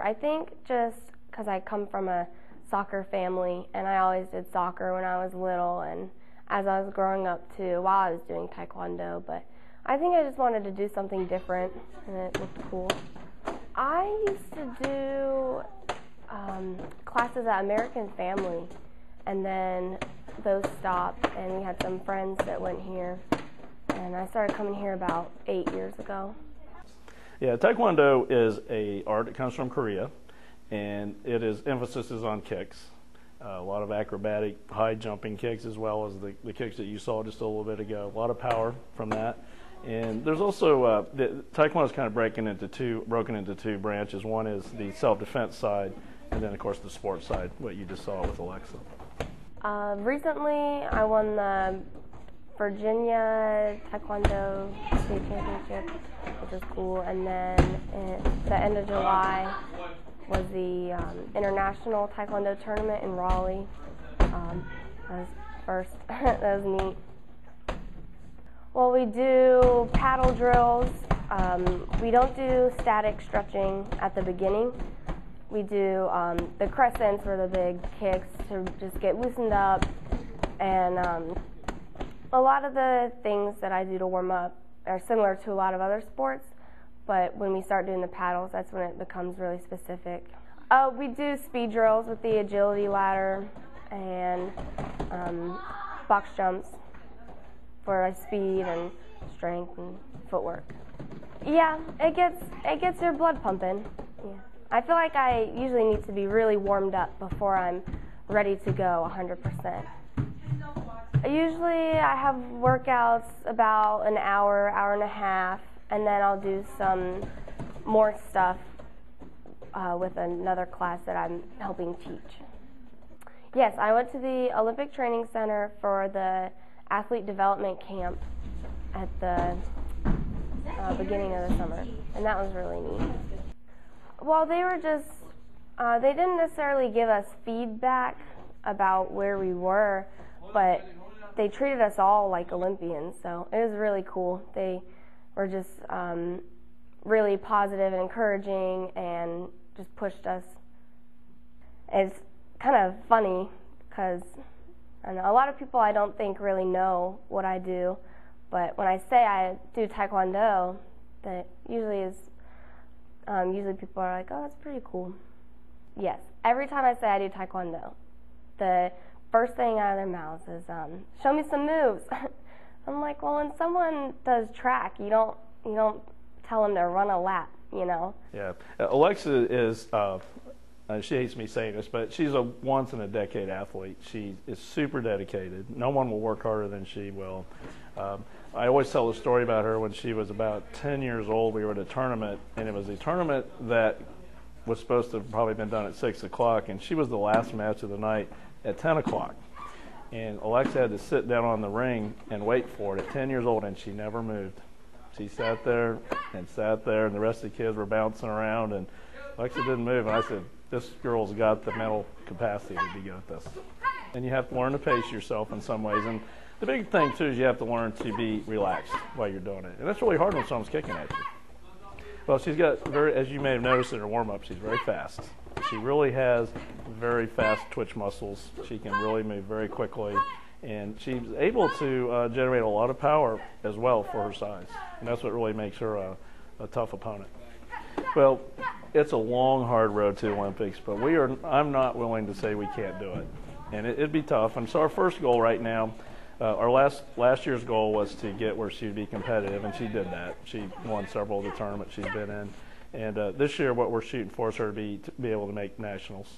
I think just because I come from a soccer family, and I always did soccer when I was little, and as I was growing up too, while I was doing Tae Kwon Do, but I think I just wanted to do something different, and it looked cool. I used to do classes at American Family, and then those stopped, and we had some friends that went here, and I started coming here about 8 years ago. Yeah, Tae Kwon Do is an art that comes from Korea, and emphasis is on kicks. A lot of acrobatic, high jumping kicks, as well as the kicks that you saw just a little bit ago. A lot of power from that. And there's also Taekwondo is kind of broken into two branches. One is the self-defense side, and then of course the sports side, what you just saw with Alexa. Recently, I won the Virginia Taekwondo State Championship, which is cool. And then at the end of July was the International Taekwondo Tournament in Raleigh. That was first. That was neat. Well, we do paddle drills. We don't do static stretching at the beginning. We do the crescents or the big kicks to just get loosened up. And a lot of the things that I do to warm up are similar to a lot of other sports, but when we start doing the paddles, that's when it becomes really specific. We do speed drills with the agility ladder and box jumps for speed and strength and footwork. Yeah, it gets your blood pumping. Yeah. I feel like I usually need to be really warmed up before I'm ready to go 100%. Usually I have workouts about an hour, hour and a half, and then I'll do some more stuff with another class that I'm helping teach. Yes, I went to the Olympic Training Center for the athlete development camp at the beginning of the summer, and that was really neat. Well, they were just, they didn't necessarily give us feedback about where we were, but they treated us all like Olympians, so it was really cool. They were just really positive and encouraging and just pushed us. It's kind of funny because I know a lot of people I don't think really know what I do, but when I say I do Taekwondo, that usually people are like, oh, that's pretty cool. Yes, every time I say I do Taekwondo, the first thing out of their mouths is, show me some moves. I'm like, well, when someone does track, you don't tell them to run a lap, you know? Yeah, Alexa is, she hates me saying this, but she's a once-in-a-decade athlete. She is super dedicated. No one will work harder than she will. I always tell the story about her when she was about 10 years old. We were at a tournament, and it was a tournament that was supposed to have probably been done at 6 o'clock, and she was the last match of the night at 10 o'clock. And Alexa had to sit down on the ring and wait for it at 10 years old, and she never moved. She sat there, and the rest of the kids were bouncing around, and Alexa didn't move. And I said, this girl's got the mental capacity to be good at this. And you have to learn to pace yourself in some ways. And the big thing, too, is you have to learn to be relaxed while you're doing it. And that's really hard when someone's kicking at you. Well, she's got as you may have noticed in her warm-up, she's very fast. She really has very fast twitch muscles. She can really move very quickly. And she's able to generate a lot of power as well for her size. And that's what really makes her a tough opponent. Well, it's a long, hard road to the Olympics, but I'm not willing to say we can't do it. And it'd be tough. And so our first goal right now, our last year's goal was to get where she'd be competitive, and she did that. She won several of the tournaments she's been in. And this year what we're shooting for is her to be able to make nationals.